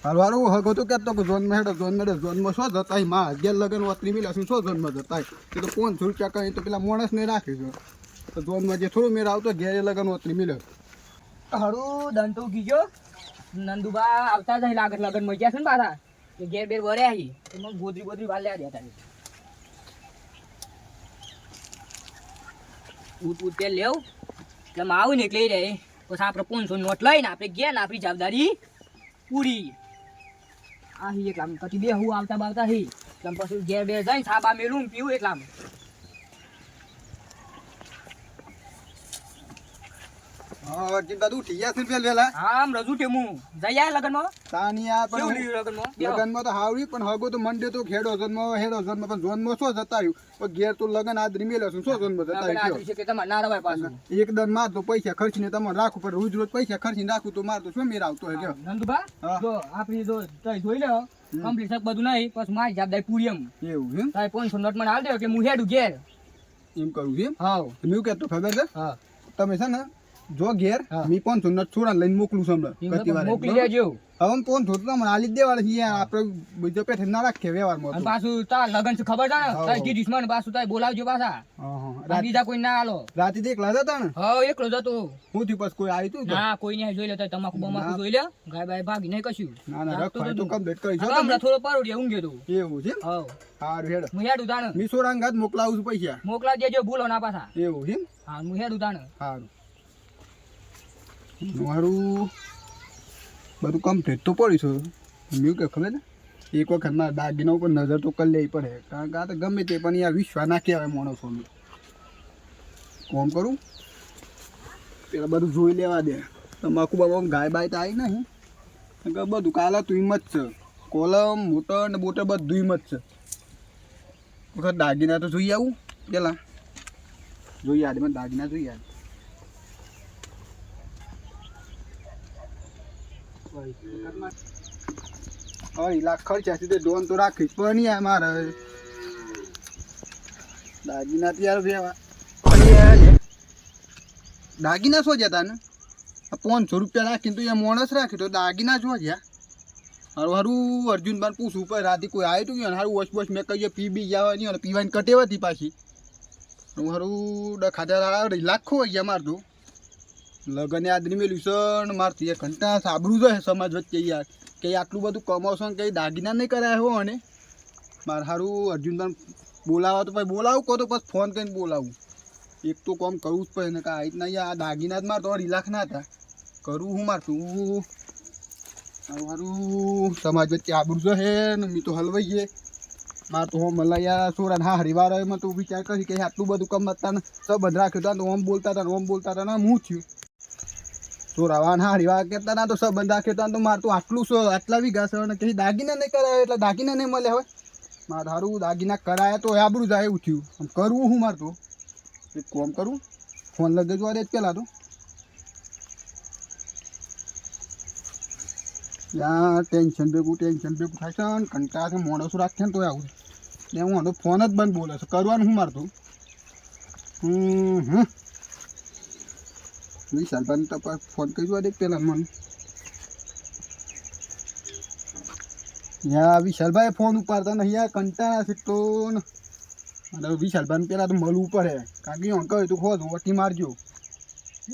હારું હગો તો કેતો કે ઝોન માં શું જતા માં 11 લગન ઓતરી મિલા શું ઝોન માં જતા એ તો 500 રૂપિયા કઈ તો પેલા માણસ ને રાખીશું તો ઝોન માં જે થોડું મેળ આવતો 11 લગન ઓતરી મિલ્યો હારું દંતો ગીજો નંદુબા આવતા જાય લાગે લગન માં ગયા છે ને પાછા કે ઘેર બેર વરે આવી તો મને ગોદરી વાલ લેવા દેતા ઉત તેલ લેવ એટલે આવું ને એટલે રહે પછી આપણે 500 નોટ લઈને આપણે ગયા ને આપણી જવાબદારી પૂરી આ હી એટલા પછી બે હું આવતા બાવતા હી એટલે પછી ઘેર બેર જઈને સાબા મેલું પીવું એટલા હા ચિંતા તું ઠીયા છે પેલા હા આમ રજૂ છે હું જઈ આય લગનમાં તાનિયા પણ લગનમાં લગનમાં તો હાવડી પણ હગો તો મંડે તો હેડો ઝોનમાં પણ ઝોનમાં શું જતા રહ્યું પણ ઘેર તો લગન આદરી મેલ્યો છું શું ઝોનમાં જતા રહ્યું કે તમારે ના રવાય પાછું એકદમ માર તો પૈસા ખર્ચીને તમારે રાખવું પણ રોજ રોજ પૈસા ખર્ચીને રાખું તો માર તો શું મેર આવતો હોય નંદુભા જો આપણી જો તઈ જોઈ લો કમ્પ્લીટ સબ બધું નહીં પછી મારી જવાબદારી પૂરી એમ એવું એમ તારે 500 નોટ મને હાલ દે કે હું હેડું ઘેર એમ કરું છું હાવ મેં કહેતો ખબર છે હા તમે છે ને જો ઘેર મી 500 નોટ છોડા લઈને મોકલું છું હમણાં મોકલી દેજો હવે 500 તો મને હાલી જ દેવાના છે યાર આપણે બીજો પેઠે ના રાખીએ વ્યવહારમાં અને પાછું તાર લગન છે ખબર છે ને તાર કીધું મને પાછું તાર બોલાવજો પાછા બીજા કોઈ ના આલો રાતે એકલા જતા ને હા એકલો જતો હું થી પછી કોઈ આવ્યું તું ના કોઈ નહીં જોઈ લે તો તમાકુ બમાકુ જોઈ લે ગાય બાય ભાગી નહીં કશું ના ના રખાય તો કમ્પ્લીટ કરી હમણાં થોડો પારોડી ઊંઘ્યો તું એવું છે હા સારું હેડ હું હેડું તાણ મી સોરાંગાત મોકલાવું છું પૈસા મોકલા દેજો ભૂલો ના પાછા એવું છે હા હું હેડું તાણ સારું મારું બધું કમ્પ્લીટ તો પડી છે મેં કે ખબર ને એક વખત મારા દાગીના ઉપર નજર તો કરી લેવી પડે કારણ કે આ તો ગમે તે પણ યાર વિશ્વાસ ના કહેવાય માણસોને કોમ કરું પેલા બધું જોઈ લેવા દે તમાકુ બાબા ગાય બાય તો આવી નહીં કે બધું કાલા તું હિંમત છે કોલમ મોટર ને બોટર બધું હિંમત છે વખત દાગીના તો જોઈ આવું પેલા જોઈ આડે મને દાગીના જોઈ આડે અઢી લાખ ખર્ચા છે તે ડોન તો રાખીશ પણ યાર મારે દાગીના તૈયાર રહેવા દાગીના શું જતા ને 500 રૂપિયા રાખીને તો એ માણસ રાખી તો દાગીના શું જ્યાં હારું હારું અર્જુનભાઈ પૂછવું પર રાતે કોઈ આવ્યું હતું કે હારું વોશ વોશ મેં કહીએ પી બી જવાની અને પીવાની કટેવાથી પાછી હું હારું ખાધા અઢી લાખ ખોવાઈ ગયા મારતું લગન આદરી મેલ્યું છે ને મારથી એક ઘંટા સાબરું છે સમાજ વચ્ચે યાર કે આટલું બધું કમાવશો ને કંઈ દાગીના નહીં કરાય હો અને મારે સારું અર્જુનભાઈ બોલાવા તો પછી બોલાવું કહો તો પછી ફોન કરીને બોલાવું એક તો કામ કરવું જ પડે ને કે આ રીતના યાર દાગીના જ મારતો 2.5 લાખ ના હતા કરું હું મારતું મારું સમાજ વચ્ચે આબરું છે ને મેં તો હલવાઈ ગયે મારે તો હોમ મલા યાર સોરા હા હરિવાર એમાં તો વિચાર કરી કે આટલું બધું કમાતા ને સંબંધ રાખ્યો હતા તો ઓમ બોલતા હતા ને હું થયું સોરાવાન હા હરિવાર કહેતા ના તો સંબંધ રાખ્યો હતા તો મારે તો આટલું આટલા વીઘા છે અને કંઈ દાગીના નહીં કરાય એટલે દાગીના નહીં મળે હવે મારે સારું દાગીના કરાયા તો આબરું જાય એવું થયું કરવું હું મારે તો એક કોમ કરું ફોન લઈ દેજો દે પેલા તો ત્યાં ટેન્શન ભેગું થાય છે ને કંટાળે માણસો રાખે ને તો આવું ને હું તો ફોન જ બંધ બોલે છે કરવાનું હું મારતું વિશાલભાઈ તો ફોન કરી જોવા દે પેલા મને યાર વિશાલભાઈ ફોન ઉપાડતા નહીં યાર કંટાળા છે તો અને વિશાલભાઈ પેલા તો મળવું પડે કારણ કે કહ્યું તું ખોદ ઓટી મારજો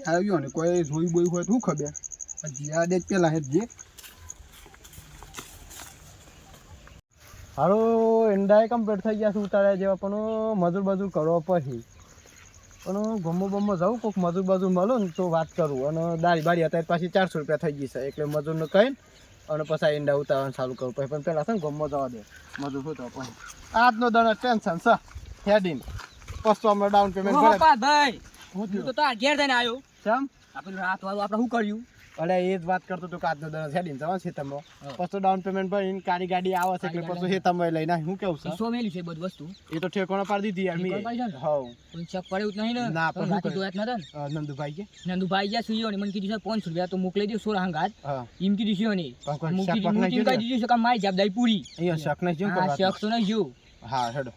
આવ્યો ને કોઈ જોઈ બોઈ હોય શું ખબર જ્યાં દે પેલા હે જે હારો એંડાય કમ્પ્લીટ થઈ ગયા છે ઉતાર્યા જેવા પણ મજૂર બજૂર કરવા પછી પણ ગમો જાઉં કોઈક મજૂર બજૂર મળો ને તો વાત કરું અને દાળી બાળી અત્યારે પાછી 400 રૂપિયા થઈ ગઈ છે એટલે મજૂરને કહીને અને પછી ઈંડા ઉતારવાનું ચાલુ કરું પછી પણ પહેલાં છે ને ગમો જવા દે મજૂર શું તો પછી આજનો દણ ટેન્શન છે હેડીને પછી હમણાં ડાઉન પેમેન્ટ ભરે ભાઈ હું તો તાર ઘેર જઈને આવ્યો કેમ આપણે રાત વાળું આપણે શું કર્યું અરે એ જ વાત કરતો તો આજનો દણ હેડીને જવાનું છે તમે પછી ડાઉન પેમેન્ટ ભરીને કારી ગાડી આવે છે એટલે પછી એ તમે લઈને હું કેવું છે સો મેલી છે બધું વસ્તુ એ તો ઠેકોણો પાડી દીધી યાર મેં હા કોઈ ચેક પડ્યું જ નહીં ને ના પણ રાતે જોયા જ નતા ને નંદુભાઈ કે નંદુભાઈ ગયા સુઈઓ ને મને કીધું છે 500 રૂપિયા તો મોકલી દો સોરા હંગાત એમ કીધું છે ને મૂકી દીધું છે કે મારી જવાબદારી પૂરી અહીંયા શક નહીં જો હા શક તો નહીં જો હા હેડો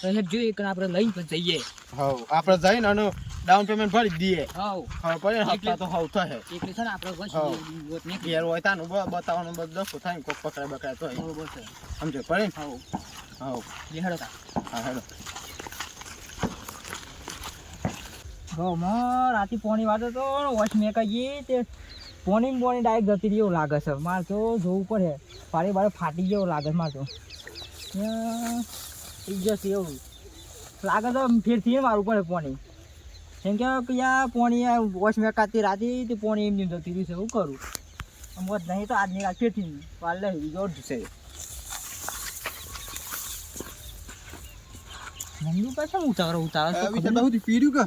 તો હેડ જોઈએ કે આપણે લઈને પણ જઈએ. હા આપણે જઈને અને ડાઉન પેમેન્ટ ભરી જ દઈએ. હાવ હા પડે હપ્તા તો હાવ થશે. એટલે છે ને આપણે બસ હાવ. વોટ નીકળી ઘેર હોય તાનું બતાવવાનું બધું દખો થાય ને કોક પકડાય બકડાય તો બરોબર છે. સમજે પડે ને? હાવ હા જે હેડો તા હા હેડો. ગામમાં રાતે પોણી વાતો તો વોચ મેકાઈ તે પોણી ડાયરેક્ટ જતી રહી એવું લાગે છે. મારે તો જોવું પડે પાડે બારે ફાટી જેવું લાગે છે. મારે તો ઇજ્જત એવું લાગે તો ફેરથી મારવું પડે પોણી. કેમ કે યા પોણી વોચ મેકાતી રાતે તે પોણી એમ જતી રહ્યું છે. એવું કરું મોત નહીં તો આજની રાત ફેરથી પાડ લે જોર છે. મમ્મી પાછા ઉતારો વિશાલભાઈ સુધી પીર્યું કે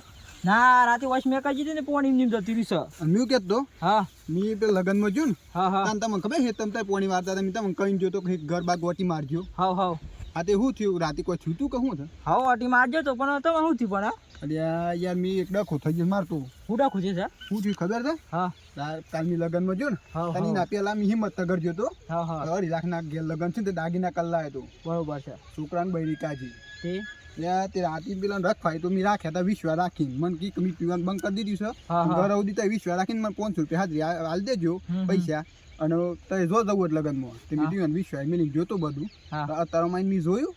ના રાતે વોચ મેકાઈ દીધી ને પોણી એમ જતી રહ્યું છે. મેં કહેતો હા મી પેલા લગનમાં જો ને હા હા તાન તમને ખબર છે તમે પોણી વારતા હતા મેં તમને કહીને જોતો કે ઘર બાગ ગોટી મારજો. હાવ હાવ આ તે શું થયું રાતે કોઈ થયું તું કે શું થયું? હાવ અટી મારજો તો પણ તમે શું થયું પણ અરે યાર મેં એક ડખો થઈ ગયો મારતો. ફૂટા ખૂજે છે. શું થયું ખબર છે? હા કાલ મી લગનમાં જો ને હાવ તની ના પેલા મી હિંમતનગર જો તો હા હા 2.5 લાખના ઘેર લગન છે ને તે દાગીના કલ્લા હતો બરોબર છે. છોકરાને બૈરી કાજી તે ત્યાં તે રાતે પેલા રખવાય તો મેં રાખ્યા હતા વિશ્વા રાખીને મને કી મેં પીવાનું બંધ કરી દીધું છે. હા, હા. ઘર સુધી તો વિશ્વા રાખીને મને 500 રૂપિયા હાજરી હાલ દેજો પૈસા અને તમે જો જવું એટલે લગનમાં તે મેં હા. પીવાનું વિશ્વા મેં જોતો બધું હા અત્યારે માઈને મેં જોયું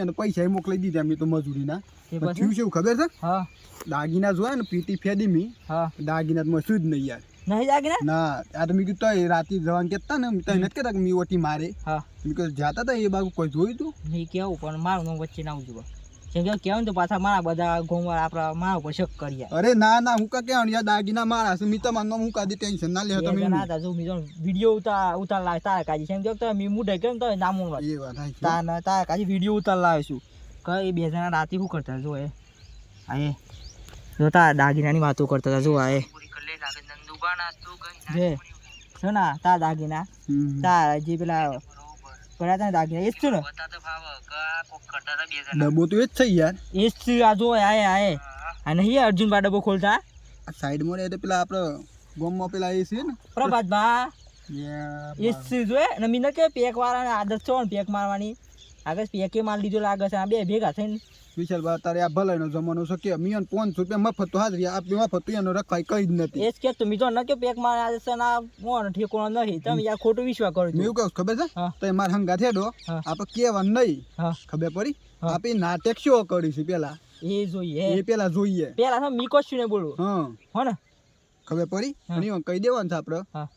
એને પૈસા મોકલી દીધા મેં તો મજૂરીના. તે પણ પછી થયું છે એવું ખબર છે? હા દાગીના જોયા ને પીટી ફેદી મી હા દાગીના તો શું જ નહીં યાર. નહીં જાગે ને ના આ તો મેં કીધું તોય રાતે જવાનું કહેતા ને તઈ નથી કહેતા કે મેં ઓટી મારે હા મેં કીધું જાતા હતા એ બાજુ કોઈ જોયું તું? નહીં કેવું પણ મારું નામ વચ્ચે ના આવતું કેમ કે કહેવું ને તો પાછા મારા બધા ગોમવાર આપણા મારા ઉપર શક કરી અરે ના ના હું કા કહેવાનું યાર દાગીના મારા છે મિતા માનનો હું કાદી ટેન્શન ના લે તમે ના હતા જો મીજો વિડિયો ઉતાર લાવે તારા કાજી કેમ કે તમે મુઢે કેમ તો નામ વાત એ વાત હાચી. તારા કાજી વિડિયો ઉતાર લાવીશું કઈ બે જણા રાતે શું કરતા જો એ આએ જો તારા દાગીનાની વાતો કરતા હતા જો આએ જે છે ને તારા દાગીના હમ. તારા જે પેલા પડ્યા હતા ને દાગીના એ જ છે ને ડબ્બો તો એ જ છે યાર. એ જ છે. આ જો આએ આ નહીં અર્જુન બા ડબ્બો ખોલતા આ સાઈડમાં રહે તો પેલા આપણે ગોમમાં પેલા એ છે ને પ્રભાત બા યા એ જ છે જોએ અને મીને કે પેક વાળાને આદત છે ને પેક મારવાની આગળ પેકે માર લીધો લાગે છે આ બે ભેગા થઈને વિશાલભાઈ તારે આ ભલાઈનો જમાનો છે કે મિયન 500 રૂપિયા મફત તો હાજરી આપી મફત તો એનો રખાય કઈ જ નથી. એ જ કે તો મીજો ન કે પેક માર આદત છે ના મોન ઠેકોણો નહીં તમે યાર ખોટો વિશ્વાસ કરો મેં છો. એવું કહું ખબર છે હા. તો મારા હંગા થેડો હા. આપણે કેવાનું નહીં હા ખબર પડી હા. આપણે નાટક શો કરીશું પેલા એ જોઈએ એ પેલા જોઈએ. પેલા તો મી કશું ને બોલું હા હો ને ખબર પડી હા. અને કહી દેવાનું છે આપણે હા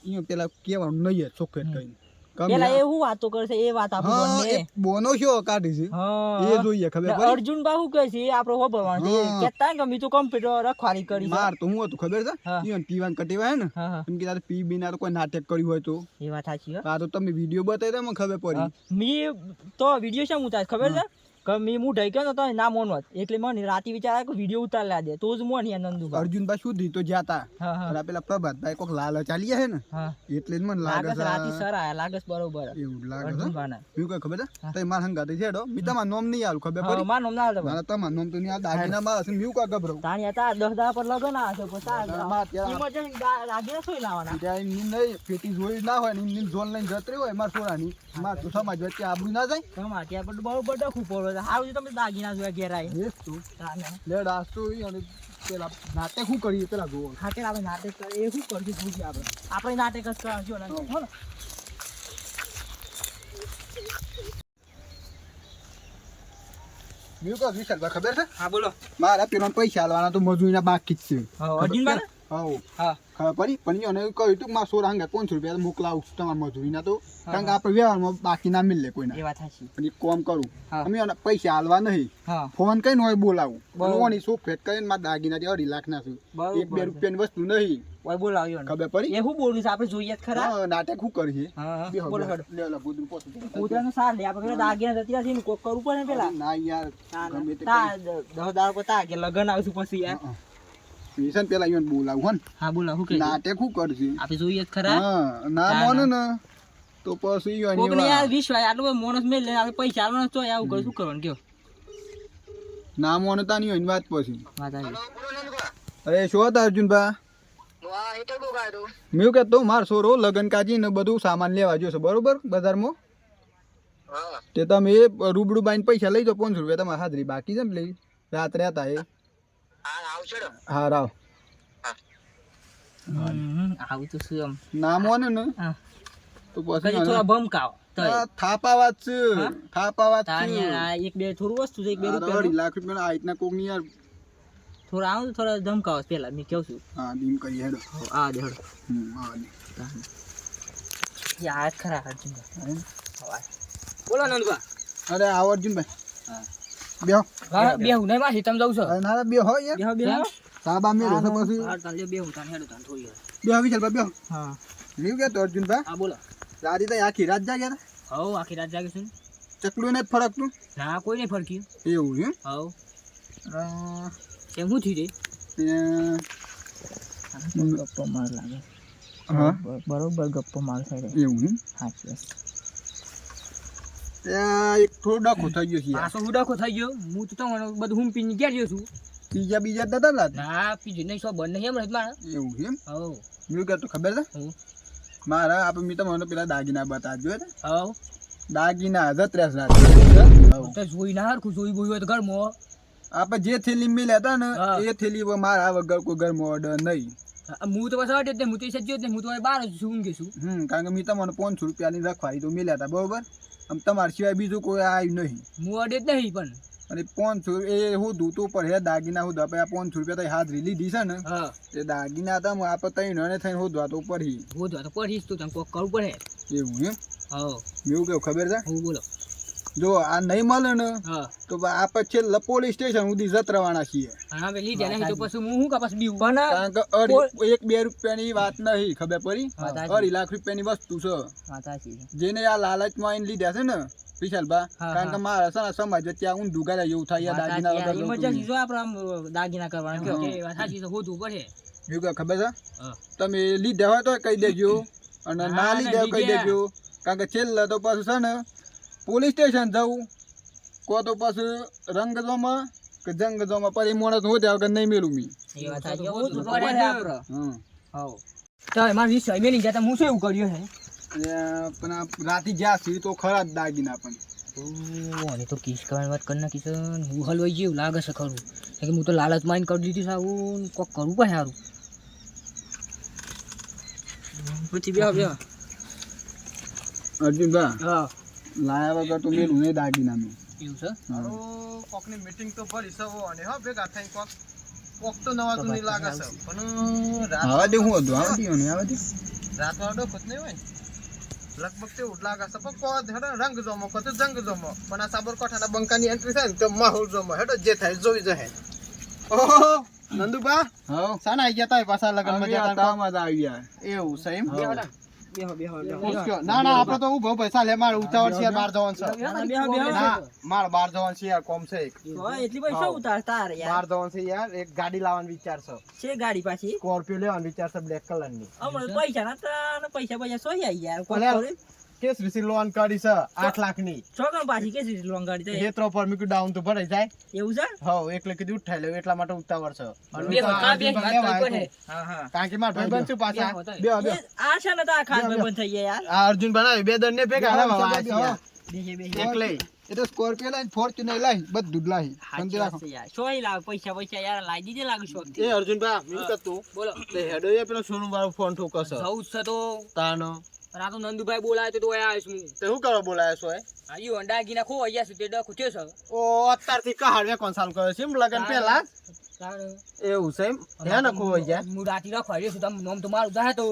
અહીંયા પેલા કેવાનું નહીં ચોખ્ખેટ કહીને પેલા એ હું વાતો કરે છે એ વાત આપણે હા બંને એ બોનો શો કાઢી છે હા એ જોઈએ ખબર ને પડી. અર્જુન બા શું કહે છે એ આપણે હોબળવાનું છે હા. કેતા ને કે મી તો કમ્પ્યુટર રખવાડી કરી છે. માર તો હું હતું ખબર છે હા. ઈવન પીવાન કટેવા હે ને હા હા એમ કે તારે પી બીના તો કોઈ નાટક કર્યું હોય તો એ વાત સાચી હો. આ તો તમે વિડીયો બતાવી મને ખબર પડી. હા. મી તો વિડીયો શા ઉતાર ખબર છે કે મી મુઢાઈ ગયો ને તો ના મોનવત એટલે મને રાતે વિચાર કે વિડીયો ઉતાર લા દે તો જ મોની નંદુબા. અર્જુનભાઈ સુધી તો જાતા હા હા અને આ પેલા પ્રભાતભાઈ કોક લાલ ચાલી હે ને હા એટલે જ મને લાગે લાગે છે રાતે છે સર આયા લાગે છે બરોબર એવું જ લાગે છે. અર્જુન બાના એવું કઈ ખબર છે હા. તઈ માર હંગાતે છેડો મી તમાર નોમ નહીં આલું ખબર હા પડી. માનો ના આવે મારા તમાર નોમ તો નહીં આ દાગીના માં હશે મી કા ગભરાઉં. તાણી હતા 10 દાડા પર લગન આ છે માં ત્યાં ઇમરજન્સી રાગે સોઈ લાવવાના ત્યાં એમની નહીં પેટી જોઈ ના હોય ને એમની ઝોન લઈને જતરી હોય માર છોરાની માર તો સમાજ વચ્ચે આબરૂ ના જાય. તમારે ત્યાં પણ બરોબર ડખું પડે છે હારું છે તમે દાગીના જોયા ઘેર આવીને. એ જ તું તાને લેડ આસ્તો ઈ અને પેલા નાટક શું કરીએ પેલા જોવો. ખાતે આપણે નાટક કરે એ શું કરશું જોઈએ આપણે નાટક જ કરજો ને હો ને. મેં કહું વિશાલભાઈ ખબર છે હા બોલો મારા પેલા પૈસા આલવાના તો મજૂરીના બાકી જ છે. અર્જુન બાના હા હા ખબર પડી પણ એને કહ્યું તું મારા સોરા હંગા 500 રૂપિયા મોકલાવું છું તમારા મજૂરીના તો હા, કારણ કે આપણે વ્યવહારમાં બાકી ના મિલે એ કોઈના વાત સાચી પણ એક કામ કરું હા. અમે એને પૈસા આલવા નહીં હા ફોન કઈ હોય બોલાવું બરોબર. ઓની શું ફેટ કરીને મારા દાગીના 2.5 લાખ ના છું બરોબર 1-2 રૂપિયાની વસ્તુ નહીં ઓય બોલાવ્યો ને ખબર પડી. એ શું બોલું છે આપણે જોઈએ જ ખરા હા, નાટક શું કરીએ હા હા બેહો, બોલો બેહો. હેડો લે, લે, ગોદડું પોતું. કૂતરાનું સાર લે આપણે પેલા દાગીના જતી રહ્યા છે ને કોક કરવું પડે ને પેલા ના યાર ગમે તે તા 10 દાડા પતા કે લગન આવશું પછી યાર હા, હા. વિશાલ પેલા ઈવન બોલાવું હો ને હા બોલો શું કે નાટક શું કરશે આપણે જોઈએ જ ખરા હા ના ના, મોને ને તો પછી ઈવન કોક ને એવા. યાર વિશ્વાસ આટલો બધો માણસ મેલ લઈને આપણે પૈસા આલવાના તો આવું કરે શું કરવાનું કયો ના મોને તાની હોય ને વાત પછી વાત આવી અરે શું હતા અર્જુનભા મેં કહેતો માર સોરો લગન કાજી ને બધું સામાન લેવા જોશે બરોબર બજારમાં તે તમે રૂબરૂ બાઈને પૈસા લઈ જાઓ 500 રૂપિયા તમારે હાજરી બાકી છે ને લઈ રાત્રે હતા એ હા રાવ આવું તો શું આમ ના મોને ને હા. તો કદી પછી થોડા ભમકાવ થાપા વાત છે હા? થાપા વાત તાર છે યાર આ એક બે થોડું વસ્તુ છે એક બે આ રૂપિયા 2.5 લાખ રૂપિયા આ રીતના કોક ની યાર થોડા આવું થોડા ધમકાવ પેલા મેં કહું છું હા ડીમ કરી હેડો આ દે હળો આ દે. યાર ખરા અર્જુન બોલો નંદબા અરે આવો અર્જુનભાઈ હા. બેહો હા બેહું નહીં માસી તમે જાવ છો અરે ના બેહો યાર બેહો બેહો સાબા મેલો છે પછી હા તાન લે બેહું તાન હેડો તાન થોડી વાર બેહો વિશાલ બેહો હા એવું કે તો અર્જુનભાઈ હા બોલો રાતી તો આખી રાત જાગ્યા હવ આખી રાત જાગે છું હતા ચકલું ને ફરકતું ના કોઈ નહીં ફરક્યું એવું છે હવ અ, એમ શું થયું તે ગપ્પો માર લાગે હા બરોબર ગપ્પો માર સાઈડ એવું છે હાચી ત્યાં એક થોડો ડખો થઈ ગયો છે યાર. પાછો હુડાકો થઈ ગયો હું તો તમને બધું હું પીને ઘેર ગયો છું બીજા દાદા લાદ ના પીજું નહીં સો બંધ નહીં એમ રહે મારે એવું છે એમ હવ એવું કે તું ખબર છે હું મારા આપણે મેં તમને પેલા દાગીના બતાવજો હે હવ દાગીના હતા 30 લાખ તો જોઈ ના હરખું જોઈ બોઈ હોય તો ઘરમાં આપણે જે થેલી મેલ્યા હતા ને હા. એ થેલી મારા વગર કોઈ ઘરમાં ઓર્ડર નહીં હું તો પાછો અડે જ નહીં હું તો સજ્જો જ નહીં હું તો બહાર જ છું ઊંઘે છું કારણ કે મેં તમને 500 રૂપિયાની રખવાડી તો મેલ્યા હતા બરોબર આમ તમારા સિવાય બીજું કોઈ આવ્યું નહીં હું અડે જ નહીં પણ અને 500 એ હોતું તો પર હે દાગીના હોતું આપણે આ 500 રૂપિયા તો હાજરી લીધી છે ને હા એ દાગીના હતા આપણે ત્રણ ને થઈને હોતું તો ઉપર હી હું તો પડીશ તું તમે કોક કરવું પડે એવું એમ હવ એવું કેવું ખબર છે હું બોલો જો આ નહીં મળે ને હા તો આપણે છેલ્લે પોલીસ સ્ટેશન સુધી જતરવાના છીએ હા બે લીધા નહીં તો પછી હું શું કપાસ બીવું પણ કારણ કે 1-2 રૂપિયાની વાત નહીં ખબર પડી વાત સાચી. 2.5 લાખ રૂપિયાની વસ્તુ છે જેને આ લાલચમાં આઈને લીધા છે ને વિશાલભા હા, કારણ કે હા. મારા છે ને સમાજ ત્યાં ઊંધું કરે એવું થાય યાર દાગીના વગર જવું ઇમરજન્સી નહીં. જો આપણે આમ દાગીના કરવાના કયો હા. કે વાત સાચી છે હોતું પડે એવું કે ખબર છે હા. તમે લીધા હોય તો કહી દેજો અને ના, ના લીધા હોય કહી લીધા. દેજો કારણ કે છેલ્લે તો પાછું છે ને પોલીસ સ્ટેશન જવું કો તો પાછું રંગજોમાં કે જંગજોમાં પછી મોણસ હું ત્યાં વગર નહીં મેળું મી એ વાત સાચી હોતું પડે આપણે હમ હવ તો મારા વિષય મેલી જતા હું શું એવું કર્યું હે પણ આ રાતે જ્યાં સુધી તો ખરા જ દાગીના પણ ઓને તો કિસ કરવાની વાત કરી નાખી છે હું હલવાઈ જેવું લાગે છે ખરું કેમ કે હું તો લાલચ માઇન કરી દીધી સારું કોક કરવું પડે સારું પછી બે અર્જુનભા હા લાયા વગર તો મેળું નહીં દાગીના મેં એવું છે કોકની મીટિંગ તો ભરી સવો અને હા ભેગા થઈ કોક તો નવા તો નહીં લાગે છે પણ આવા દે હું હતું આવા દે ને આવા દે રાત વાળો ખુદ નહીં હોય લગભગ તેવું જ લાગે છે પણ કોદ હેડો રંગ જોમો કોતો જંગ જોમો પણ આ સાબરકાંઠાના બંકાની એન્ટ્રી થાય ને તો માહોલ જોમો હેડો જે થાય જોઈ જશે ઓહો નંદુબા હા સાના આઈ ગયા તા પાછા લગન માં જતા તામાં જ આવી યાર એવું છે એમ હા. પૂછ્યો. ના ના આપણે તો ઉભો પૈસા લે માર ઉતાવળ છે બહાર જવાનું છે ના માર બહાર જવાનું છે યાર કોમ છે એક એટલી પૈસા ઉતાર તાર બહાર જવાનું છે યાર એક ગાડી લાવવાનો વિચાર છે છે ગાડી પાછી સ્કોર્પિયો લેવાનો વિચાર છે બ્લેક કલર ની હમણાં પૈસા ના પૈસા સોઈ આવી યાર અલ્યા, કેસ વિસી લોન કરી છે 8 લાખ ની છોકરા પાછી કે લોન ગાડી હેત્રો પર મીકુ ડાઉન તો ભરાઈ જાય એવું છે હવ એટલે કીધું ઉઠાઈ લેવું એટલા માટે ઉતાવળ છે અને બે હું તો હોતા, બે આજુબાજુ વાત લેવા કરી આવ્યો પડે. હા હા છું. કારણ કે મારા ભાઈબંધ છું પાછા બે બે આ છે ને તો આ ખાસ બે, બે. ભાઈબંધ થઈ ગયા યાર આ અર્જુન બનાવી બે દંડ ને ભેગા બે, લાવવા બે, આવ્યા બે, છે બેહે યાર. એક લઈ એ તો સ્કોર્પિયો લાઈ ફોર્ચ્યુનર લાઈ બધું જ લાઈ સમજી રાખો સોય લાવ પૈસા યાર લાવી દીધે લાગુ શોખ એ અર્જુન ભા મેં કતું બોલો તે હેડો એ પેલો સોનું વાળો ફોન ઠોકો છે જવું જ છે તો તાનો પણ આ તો નંદુભાઈ બોલાય તો અહીંયા આવીશ હું તે શું કરવા બોલાયો છો એ આ ઈ હોન્ડા ખો અહીંયા સુધી ડખો થયો છે ઓ અત્યારથી કહાડ વેકોન સાલ કરે છે એમ લગન પહેલા જ? એવું છે એમ હે ને ખોવાઈ જાય હું રાતી રખવાડ્યો છું તમે નોમ તો મારું જાય તો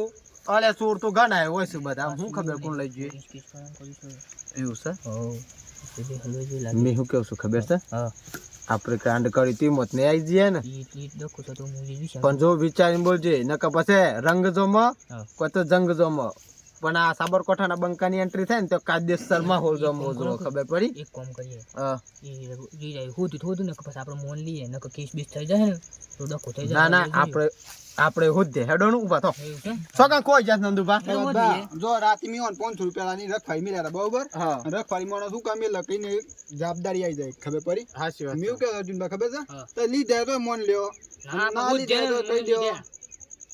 અલે ચોર તો ઘણા હોય છે બધા હું ખબર કોણ લઈ જોઈએ એવું છે મેં શું કેવું છું ખબર છે આપણે કાંડ કરી તી મોત ને આવી જઈએ ને પણ જો વિચારીને બોલજે નકર પછી રંગ જોમો કોઈ તો જંગ જોમો પણ આ સાબરકાંઠાના બંકાની એન્ટ્રી થાય ને તો કાયદેસર માહોલ જોમો જો ખબર પડી એક કામ કરીએ હા. એ હોતું ને પછી આપણે મોન લઈએ નકર કેસ બીસ થઈ જાય ને તો ડખો થઈ જાય ના ના આપણે હોદ્દે હેડો નું ઉભા થો એવું છે છોકરા કોઈ જાત નંદુભા જો રાતે મેં 500 રૂપિયાની રખવાડી મેલ્યા હતા બરોબર હા રખવાડી માણસ શું કામ લખીને જવાબદારી આવી જાય ખબર પડી હાચી વાત મેં કે અર્જુનભાઈ ખબર છે હા. તો લીધા તો મોન લ્યો ના, ના બહુ જ લીધા તો છે ને, કહી દો લીધા.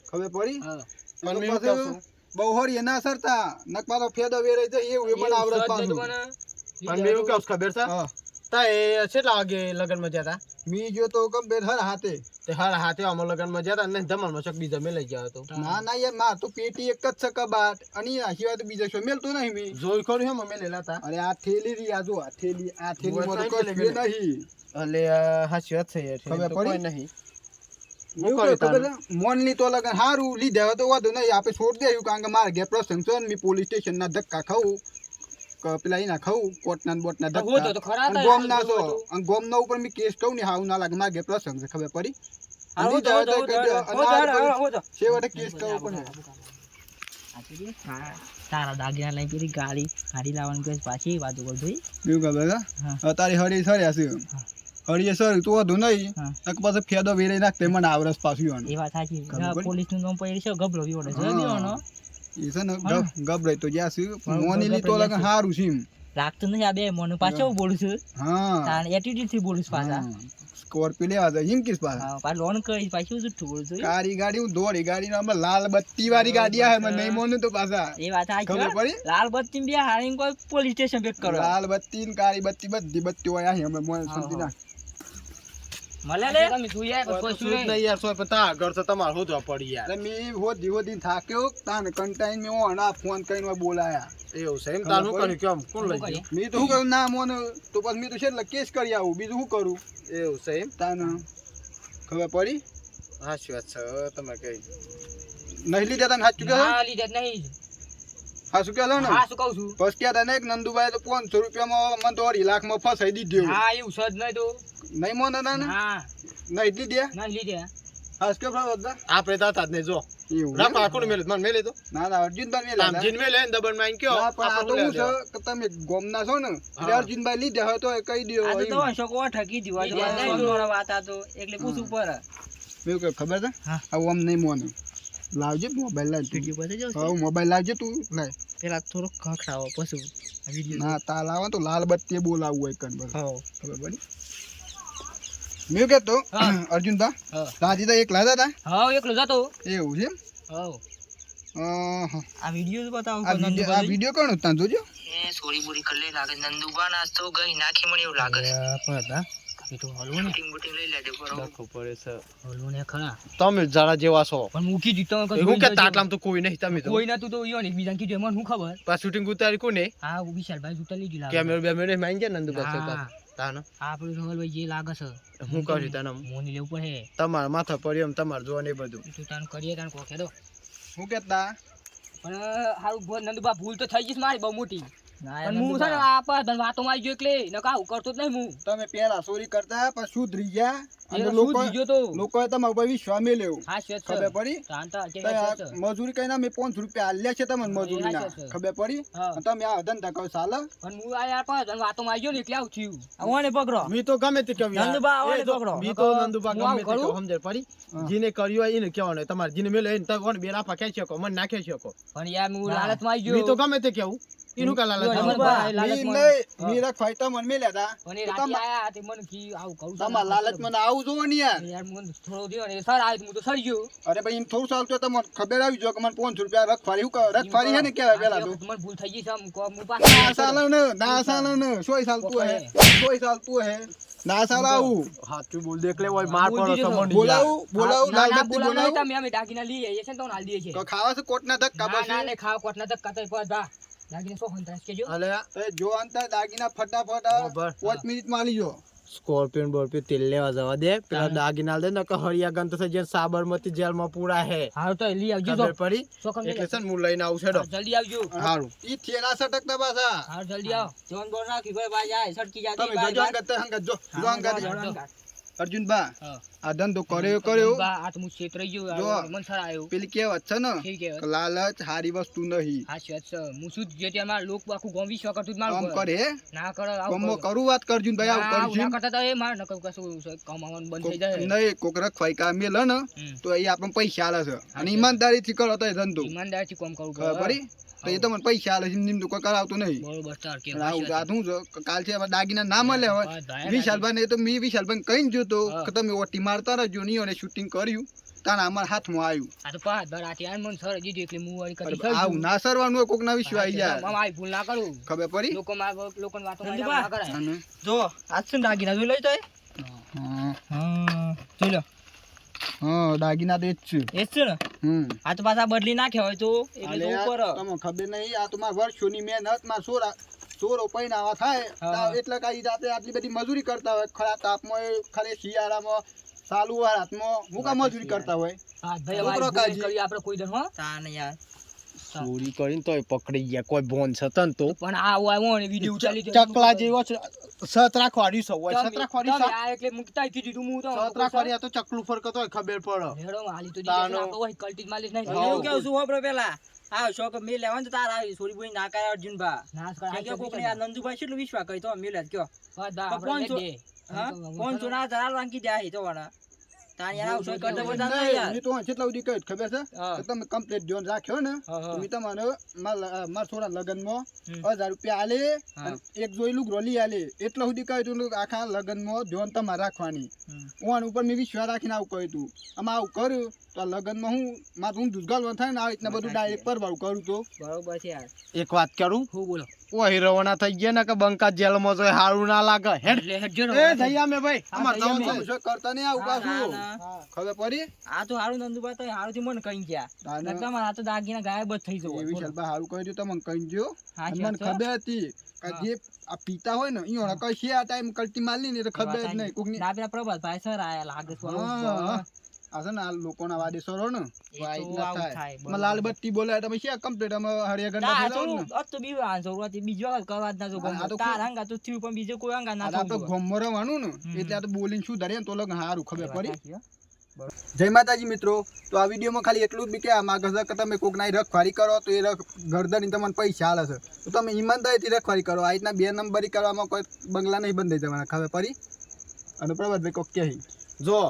ખબર પડી હા પણ તો મેં શું પાછું કહું છું? બહુ હરીએ ના સરતા નકમાં તો ફેદો વેરાઈ જાય એવું એ પણ આવડત પાછું પણ મેં એવું કેવું ખબર છે હા તા એ કેટલા વાગે લગનમાં ગયા હતા મી જો તો કમ્પ્લેટ હર હાથે તે હારા હાથે આમાં લગનમાં ગયા હતા ને ધમાલમાં ચક બીજા મેં લઈ ગયા હતો ના ના યાર માર તો પેટી એક જ છે કબાટ અને આ સિવાય તો બીજા શું મેલતો નહીં મી જોઈ ખરું હે મેં લેલા હતા અરે આ થેલી રી આ જો આ થેલી માં તો થેલી કશું નહીં એટલે હાચી વાત છે યાર ખબર તો પડી? કોઈ નહીં એવું કર્યું ખબર છે? મોનલી તો લગન હારું લીધા હોય તો વાંધો નહીં આપણે છોડ દેવું કારણ કે મારે ઘેર પ્રસંગ છે ને મી પોલીસ સ્ટેશન ના ધક્કા ખાવું પેલા એના ખાવું કોટના ને બોટના તો હોતો તો ધક્કા ખરા અને હતા, ગોમ ના હોતો છો તો. અને ગોમ ના ઉપર મી કેસ કહું ને હાવ ના લાગે મારે ઘેર પ્રસંગ છે ખબર પડી હા, હોતો, લીધા હોય તો હોતો, કહી દો. હોતો, અને આ હોતો, કોઈ હોતો. છેવટે કેસ કરવો પડે તારા દાગીના લઈ પેલી ગાડી લાવવાની કે પાછી વાતો કરતો એવું ખબર છે હા. અત્યારે હળી સર્યા છે હળીએ સર તો વાંધો નહીં હા. એક પાછો ફેદો વેરાઈ નાખતે મને આવરસ પાછું આનું. એ વાત સાચી ખબર પડી? પોલીસ નું કામ પડી છે ગભરો વિવડે છે હા. દેવાનો એ છે ને હા. ગભરાઈ તો જ્યાં છે હા, મોનીલી તો ગભરાઈ લગન ગયા સારું છે એમ. લાગતું નથી આ બે મને પાછો બોલું છું હા તાણ એટીટ્યુડ થી બોલું છું પાછા સ્કોર્પિયો લેવા જાય એમ કિસ પાછા હા, પાછું લોન કરી પાછું જુઠ્ઠું બોલું છું કારી ગાડી હું દોડી ગાડી ના લાલ બત્તી વાળી ગાડી આવે મને નહીં મોનું તો પાછા એ વાત સાચી ખબર હો. પડી? લાલ બત્તી બે હારીને કોઈ પોલીસ સ્ટેશન પેક કરો લાલ બત્તી ને કાળી બત્તી બધી બત્તી હોય અહીં અમે મોન હા, સમજી હા. નાખ મળે લે તમે જોઈ આયા કોઈ કોઈ તો શું જ નહીં યાર સોય પણ તા ઘર તો તમારે હોદવા પડી યાર એટલે મેં હોદી થાક્યો તાને કંટાઈને મેં ઓણા ફોન કરીને બોલાયા એવું છે એમ તારું ખબર કર્યું કેમ કોણ લઈ શું ગયું મેં તો શું કરું ના મોન તો પછી મેં તો છે કેસ કરી આવું બીજું શું કરું એવું છે એમ તાને ખબર પડી હાચી વાત છે તમે કઈ નહીં લીધા તને સાચું કહો ના લીધે જ નહીં હા શું કહો ને હા શું કહું છું બસ ક્યાં તને એક નંદુભાઈ તો 500 રૂપિયામાં મને તો 2.5 લાખમાં ફસાઈ દીધો હા એવું સજ નહીં તો નહીં મોને ના હા નહીં દીધે ના લીધે હા શું કહો બધા આપણે દાતા જ નહીં જો એવું રાખ કોણ મેલે મને મેલે તો ના ના અર્જુનભાઈ મેલા આમ જીન મેલે ને દબણ માં કયો ના પણ આ તો આપણે શું બોલ્યા છે કે તમે ગોમના છો ને એટલે હા. અર્જુનભાઈ લીધા હોય તો એ કહી દો આ તો એમ. તમારે શોકો ઠકી દીવા લીધે જ નહીં. તમારા વાત આ તો એટલે પૂછવું પડે એવું કે ખબર છે હા. આવું આમ નહીં મોને લાવજે મોબાઈલ લાવજે વિડીયો પાસે જાવ હા મોબાઈલ લાવજે તું લાય પેલા થોડોક ખખડાવો પછી આ વિડીયો ના તા લાવો તો લાલ બત્તી બોલાવવું હોય કન બસ હા ખબર પડી મેં કહેતો હા. અર્જુનભા હા રાજી તો એકલા જ હતા હા એકલો જતો એવું છે એમ? હા હા. આ વિડીયો જ બતાવો આ વિડીયો કોણ હતા જોજો એ સોરી બોરી કર લે લાગે નંદુબા નાસ તો ગઈ નાખી મને એવું લાગે હતા એ તો હલવો ને પડે છે હલવો ને ખરા તમે જરા જેવા છો પણ મૂકી દીધો હું કે તાટલામ તો કોઈ નહીં તમે તો કોઈ ના તું તો યો ને બીજા કીધું મને શું ખબર પાછું શૂટિંગ ઉતારી કોને હા વિશાલભાઈ જૂતા લઈ ગયું કેમેરો બેમેરો માંગ ગયા નંદુ પાસે હા. તાનો આપણે હલવાઈ જે લાગે છે હું કર્યું તાને મોની લેવું પડે તમારા માથા પડ્યો એમ તમારે જોવા એ બધું તું તાન કરીએ તાન કોકે દો હું કહેતા પણ હારું નંદુબા ભૂલ તો થઈ ગઈ મારી બહુ મોટી પણ હું છે ને આ પર વાતો મારી ગયો એટલે ન કાઉ કરતો જ નહીં હું તમે પેલા ચોરી કરતા પછી સુધરી ગયા અને એ લોકો શું તો લોકોએ તમારા ઉપર વિશ્વાસ મેલ્યો હા શેત છે ખબર પડી જાણતા તો કે આ છે મજૂરી કઈ ના મેં 500 રૂપિયા આલ્યા છે તમને મજૂરી ના હા, છે. ખબર પડી હા. અને તમે આ ધંધા કરો ચાલે પણ હું આ યાર પર વાતો મારી ગયો ને એટલે આવું થયું આવવાને પકડો મી તો ગમે તે કહ્યું યાર. નંદુબા આવો એ ને જો, પકડો. મી તો નકર નંદુબા હું આવું ગમે તે કરું? કહું, સમજણ પડી હા. જેને કર્યું હોય એને કહેવાનું તમારે જેને મેલે એને તો કોણ બેરા પાક્યા છે કો મને નાખે છે કો પણ યાર હું લાલચ માં આવી મી તો ગયો ગમે તે કેવું એનું કા લાલચ જો, આવે? નંદુબા, એ લાલચ મી માં- નહીં હા. મીરા ફાઈટા મને મેલ્યા હતા પણ એ તો રાતે તમા- આયા તે મને કી આવું કહું છું. તમારા લાલચ મને આવું જોવો ને યાર યાર મને થોડો દિયો ને સર આવ્યું હું તો સરી ગયો અરે ભાઈ એમ થોડું ચાલતું તમને ખબર આવી જો કે મને 500 રૂપિયા રખવાડી હું કહું? રખવાડી છે ને કેવાય પેલા તો મને ભૂલ થઈ ગઈ છે આમ કહું, હું ના પાછો સાલે ને ના સાલે ને સોય ચાલતું હે સોય ચાલતું હે ના સાલે આવું હાચું બોલ દે એટલે હોય માર બોલ પડો દીધો તો છો. મંડી બોલાવું બોલાવું ના, ના, લાલબત્તી બોલાવો નહીં, બોલાવું તમે અમે દાગીના લઈ આવીએ છીએ ને તો હાલ દઈએ છીએ. તો ખાવા છે કોટના ધક્કા ના, ના, પછી ને ખાવા કોટના ધક્કા તો પર દા. દાગીના સો હંતરાશ કેજો. અલે તો જો અંતર દાગીના ફટાફટ બરાબર. 5 મિનિટમાં આલી જો સ્કોર્પિયન બોર્પિયન તેલ લેવા જવા દે પેલા હા. દાગીના દે ને કે હરિયા ગંત થઈ જાય સાબરમતી જેલમાં પૂરા હે હારું તો લઈ આવજો ખબર તો. પડી ચોકમ લઈ એટલે આવજો. છે ને હું લઈને આવું છેડો હા, જલ્દી આવજો. હારું ઈ થેલા સટકતા પાછા હારું, જલ્દી આવો. જોન બોલ રાખી કોઈ બાજ આય, સટકી જાતી તમે બાજ જજો બાજ. અંગત હંગત જો હા, જો અંગત જો, જો, જો. અર્જુન બા હા. આ ધંધો કર્યો બા, આ તો હું છેતરાઈ ગયો. જો. આ મન સર આવ્યો. પેલી કહેવત છે ને કેવી કહેવત? કે લાલચ હારી વસ્તુ નહીં હા, શેત છે. હું શું જે તે અમારા લોક આખું ગામ વિશ્વ કરતું જ મારું આમ ઘર. કરે ના કરો, આવું કમો કરો. કરું વાત કરજુન ભાઈ આવું ના, આવું કરશું ના કરતા તો એ મારે નકર કશું કમાવાનું બંધ થઈ જાય. નહીં કોક રખવાઈ કા મેલ ને હમ. તો એ આપણને પૈસા આલે છે અને ઈમાનદારીથી કરો તો એ ધંધો ઈમાનદારથી કામ કરવું ખબર પડે. પડી તો એ તમને પૈસા આલે છે નિમ તો કોઈ કરાવતો નહીં બરોબર, ચાલ કે અને આવું વાત આ શું છે કાલ છે દાગીના ના મળ્યા હોય ભાઈ, વિશાલભાઈ ને તો મેં વિશાલભાઈ કહીને જોતો હા. કે તમે ઓટી મારતા રહેજો નહીં અને શૂટિંગ કર્યું તાણ અમારા હાથમાં આવ્યું. આ તો પાછ બરાતી આન મન સર દીધું એટલે હું વળી અરે કરી આવું ના સરવાનું હોય કોક ના વિશ્વાસ આવી જાય. મારી ભૂલ ના કરું. ખબર પડી? લોકોની વાતો નંદુભા. ના કરાય. અને જો આજ શું દાગીના જોઈ લઈ તો હા જોઈ લો હા દાગીના તો એ જ છે. એ જ છે ને આ તો પાછા બદલી નાખ્યા હોય તો અલે એટલે તો ઉપર તમને ખબર નહીં આ તો મારા વર્ષોની મહેનત માં સોરો પૈનાવા થાય હા. એટલે કઈ જાતે આટલી બધી મજૂરી કરતા હોય ખરા તાપમાં એ ખરે શિયાળામાં ચાલુ હાથમાં હું કા મજૂરી કરતા હોય. હા ભાઈ છોકરો અમારી કાજી. ભૂલ કરી આપણે કોઈ દર હો તાને યાર ચોરી કરીને તોય પકડી ગયા કોઈ બોન છતન તો પણ આ આવ્યો ને વિડિયો ઉતારી દીધો. ચકલા જેવો છે સતરા ખોડી સૌ હોય તમે- સતરા ખોડી તમે આ એટલે મુકતા કીધું હું તો સતરા ખોડી આ તો ચકલું ફરકતો હોય ખબર પડે હેડો હાલી તો તાનો. દીધો આપણે ઓય કલ્ટી માલિશ નહીં હા. એવું કેવું છું હોબરો પેલા આ શોક મે લેવાનું તો તાર આવી સોરી બોઈ ના કરે અર્જુનભા નાશ કરે કે કોકને આ નંદુભાઈ કેટલું વિશ્વાસ કરી તો મેલે જ કયો હા 500 ના હજાર વાંકી જાય તો વણા તારી આ સોય કરતા બધા ના યાર મેં તો કેટલા સુધી કહ્યું ખબર છે હા. કે તમે કમ્પ્લીટ ધ્યાન રાખ્યો ને હા, હા. મેં તમારે મારા થોડા લગ્નમાં હમ. 1000 રૂપિયા આલે હા. અને એક જોયેલું ગ્રોલી આલે એટલા સુધી કહ્યું તું કે આખા લગ્નમાં ધ્યાન તમારે રાખવાની ઓન ઉપર મેં વિશ્વાસ રાખીને આવું કહ્યું તું આમાં આવું કર્યું તો આ લગ્નમાં હું મારે હું દુષ્ગાલવાનું થાય ને આ રીતના બધું ડાયરેક્ટ પરવાળું કરું તો બરોબર છે યાર એક વાત કરું હું બોલો ઓય રવાના થઈ ગયા ને કે બંકા જેલમાં તો હારું ના લાગે હેડ એટલે હેડજો એ જઈ અમે ભાઈ અમાર જઈએ જવાનું અમે. છે. શું કરતા નહીં આવું પાછું ખબર પડી આ તો હારું નંદુભાઈ તો હારું થી મને કઈ ગયા તાને. નકર મારા તો દાગીના ગાયબ જ થઈ જવો એ વિશાલભાઈ હારું કહ્યું તમને કહી જો હા, અને મને છે. ખબર હતી કે હા. જે આ પીતા હોય ને ઈયોને કઈ છે આ ટાઈમ કલ્ટી મારલી ને એટલે ખબર જ નહીં કોકની ના પેલા પ્રભાતભાઈ સર આયા લાગે છે હા. આ છે ને આ લોકોના વાદેસરો ને એ તો વાઈ ના આવું થાય થાય, માં લાલ બત્તી બોલાય તમે શું કમ્પ્લીટ અમે હરિયા ગંડા થઈ જાવ ને તો બીવા શરૂઆત બીજી વખત કરવા જ ના જો આ તો તાર હંગા તો થયું પણ બીજું કોઈ હંગા ના આ આપણે થવું ગોમમાં રહેવાનું ને હમ. એટલે આ તો બોલીને શું ધરે ને તો લગ હારું ખબર પડી જોઈએ. જય માતાજી મિત્રો તો આ વિડીયોમાં ખાલી એટલું જ બી કે માગે છે કે તમે કોકના રખવારી કરો તો એ ગરદની તમને પૈસા આલે છે તો તમે ઈમાનદારીથી રખવારી કરો આ રીતના 2 નંબરી કરવામાં કોઈ બંગલા નહીં બંધાઈ જવાના ખબર પડી અને પ્રભાતભાઈ કોક કહે જો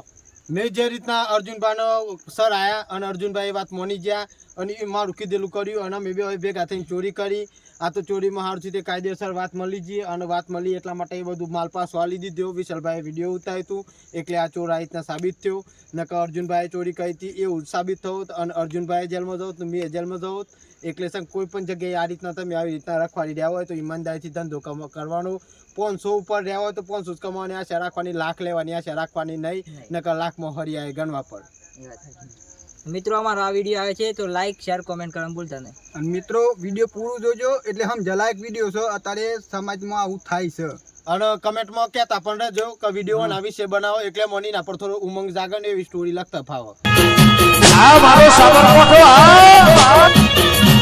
મેં જે રીતના અર્જુનભાઈનો સર આયા અને અર્જુનભાઈ એ વાત માની ગયા અને એ મારું કીધેલું કર્યું અને અમે બે ભેગા થઈને ચોરી કરી આ તો ચોરીમાં હારું છે તે કાયદેસર વાત મળી ગઈ અને વાત મળી એટલા માટે એ બધું માલ પાસ વાલી દીધો વિશાલભાઈએ વિડીયો ઉતાર્યું હતું એટલે આ ચોર આ રીતના સાબિત થયું નકર અર્જુનભાઈએ ચોરી કરી હતી એવું સાબિત થયું અને અર્જુનભાઈ જેલમાં જવું તો મેં જેલમાં જવું એટલે સર કોઈ પણ જગ્યાએ આ રીતના તમે આવી રીતના રખવાડી રહ્યા હોય તો ઈમાનદારીથી ધંધો કરવાનો 500 ઉપર રહ્યા હોય તો 500 જ કમાવાની આશા રાખવાની લાખ લેવાની આશા રાખવાની નહીં નકર લાખમાં હરિયાએ ગણવા પડે મિત્રો અમારો આ વિડીયો આવે છે તો લાઈક શેર કોમેન્ટ કરવાનું ભૂલતા નહીં અને મિત્રો વિડીયો પૂરું જોજો એટલે હમ જલાયક વિડીયો છે અત્યારે સમાજમાં આવું થાય છે અને કમેન્ટમાં કહેતા પણ રહેજો કે વિડીયો ના વિશે બનાવો એટલે મની ના પર થોડો ઉમંગ જાગે ને એવી સ્ટોરી લખતા ફાવો આ મારો સાબરકોઠો આ